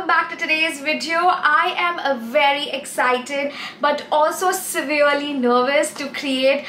welcome back to today's video. I am very excited but also severely nervous to create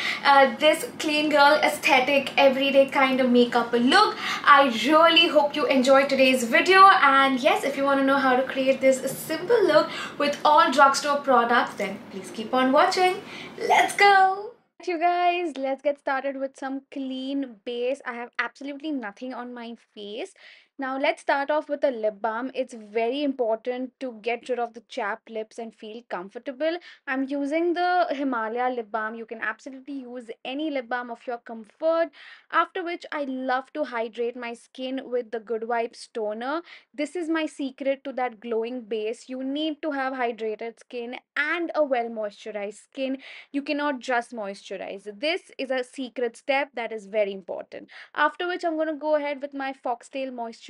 this clean girl aesthetic everyday kind of makeup look. I really hope you enjoyed today's video, and yes, if you want to know how to create this simple look with all drugstore products, then please keep on watching. Let's go! You guys, let's get started with some clean base. I have absolutely nothing on my face. Now let's start off with a lip balm. It's very important to get rid of the chapped lips and feel comfortable. I'm using the Himalaya lip balm. You can absolutely use any lip balm of your comfort. After which, I love to hydrate my skin with the Good Vibes toner. This is my secret to that glowing base. You need to have hydrated skin and a well moisturized skin. You cannot just moisturize. This is a secret step that is very important. After which, I'm going to go ahead with my Foxtail moisturizer.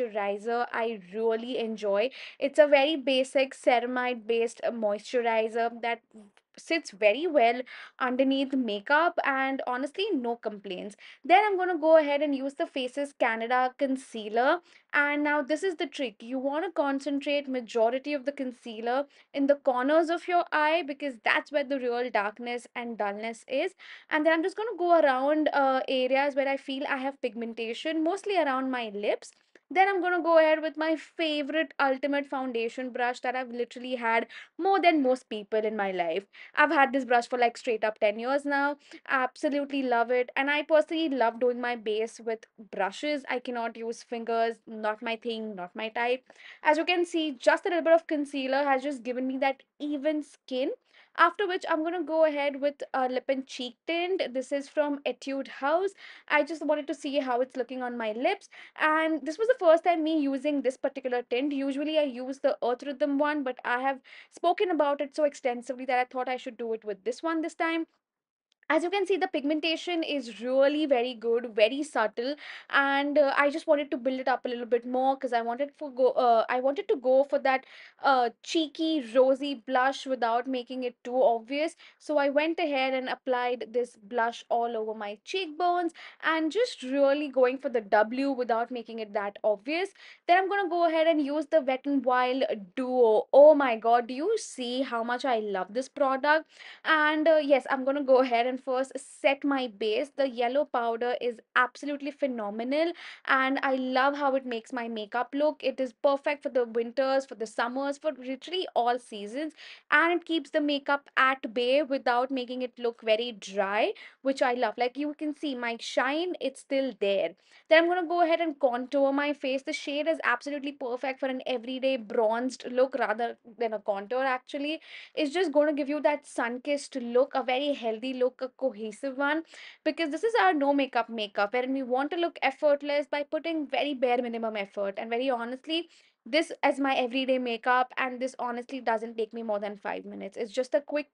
I really enjoy. It's a very basic ceramide based moisturizer that sits very well underneath makeup, and honestly no complaints. Then I'm going to go ahead and use the Faces Canada concealer. And now this is the trick. You want to concentrate majority of the concealer in the corners of your eye, because that's where the real darkness and dullness is. And then I'm just going to go around areas where I feel I have pigmentation, mostly around my lips. Then I'm going to go ahead with my favorite ultimate foundation brush that I've literally had more than most people in my life. I've had this brush for like straight up 10 years now. Absolutely love it. And I personally love doing my base with brushes. I cannot use fingers, not my thing, not my type. As you can see, just a little bit of concealer has just given me that even skin. After which, I'm going to go ahead with a lip and cheek tint. This is from Etude House. I just wanted to see how it's looking on my lips. And this was the first time me using this particular tint. Usually I use the Earth Rhythm one, but I have spoken about it so extensively that I thought I should do it with this one this time. As you can see, the pigmentation is really very good, very subtle, and I just wanted to build it up a little bit more because I wanted to go for that cheeky rosy blush without making it too obvious. So I went ahead and applied this blush all over my cheekbones and just really going for the W without making it that obvious. Then I'm going to go ahead and use the Wet n Wild Duo. Oh my god, do you see how much I love this product? And yes, I'm going to go ahead and first set my base. The yellow powder is absolutely phenomenal, and I love how it makes my makeup look. It is perfect for the winters, for the summers, for literally all seasons, and it keeps the makeup at bay without making it look very dry, which I love. Like you can see, my shine, it's still there. Then I'm going to go ahead and contour my face. The shade is absolutely perfect for an everyday bronzed look rather than a contour actually. It's just going to give you that sun-kissed look, a very healthy look, a cohesive one, because this is our no makeup wherein we want to look effortless by putting very bare minimum effort. And very honestly, this is my everyday makeup, and this honestly doesn't take me more than 5 minutes. It's just a quick,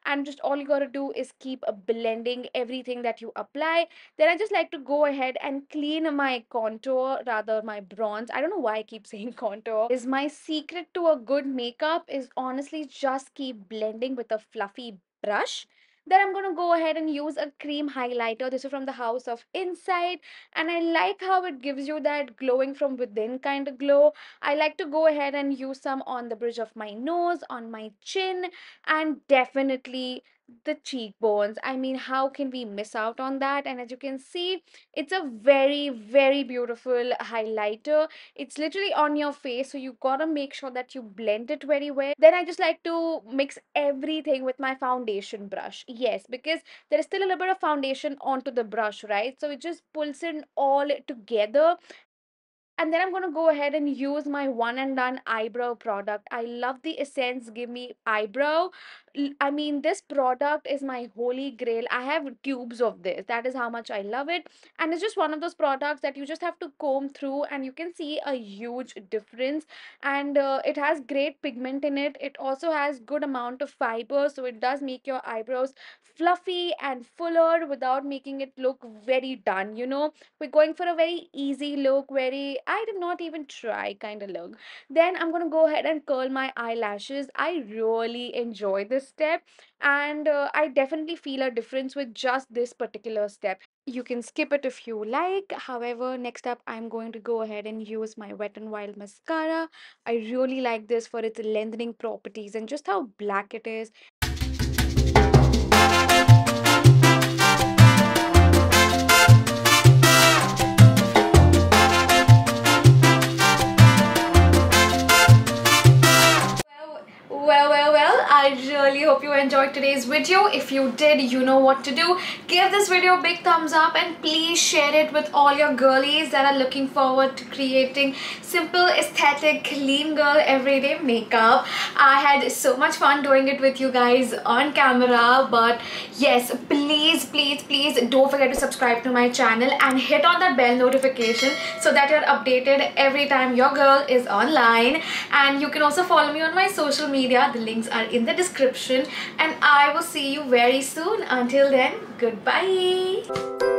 and just all you gotta do is keep blending everything that you apply. Then I just like to go ahead and clean my contour, rather my bronze. I don't know why I keep saying contour. Is my secret to a good makeup is honestly just keep blending with a fluffy brush. Then I'm going to go ahead and use a cream highlighter. This is from the House of Insight, and I like how it gives you that glowing from within kind of glow. I like to go ahead and use some on the bridge of my nose, on my chin, and definitely the cheekbones. I mean, how can we miss out on that? And as you can see, it's a very beautiful highlighter. It's literally on your face, so you gotta make sure that you blend it very well. Then I just like to mix everything with my foundation brush. Yes, because there is still a little bit of foundation onto the brush, right? So it just pulls in all together. And then I'm going to go ahead and use my one and done eyebrow product. I love the Essence Give Me Eyebrow. I mean, this product is my holy grail. I have tubes of this. That is how much I love it. And it's just one of those products that you just have to comb through and you can see a huge difference. And it has great pigment in it. It also has good amount of fiber. So it does make your eyebrows fluffy and fuller without making it look very done. We're going for a very easy look, very I did not even try kind of look. Then I'm going to go ahead and curl my eyelashes. I really enjoy this step, and I definitely feel a difference with just this particular step. You can skip it if you like. However, next up, I'm going to go ahead and use my Wet n Wild mascara. I really like this for its lengthening properties and just how black it is. Well, I really hope you enjoyed today's video. If you did, you know what to do. Give this video a big thumbs up and please share it with all your girlies that are looking forward to creating simple, aesthetic, clean girl everyday makeup. I had so much fun doing it with you guys on camera, but yes, please don't forget to subscribe to my channel and hit on that bell notification so that you're updated every time your girl is online. And you can also follow me on my social media. The links are in the description, and I will see you very soon. Until then, goodbye.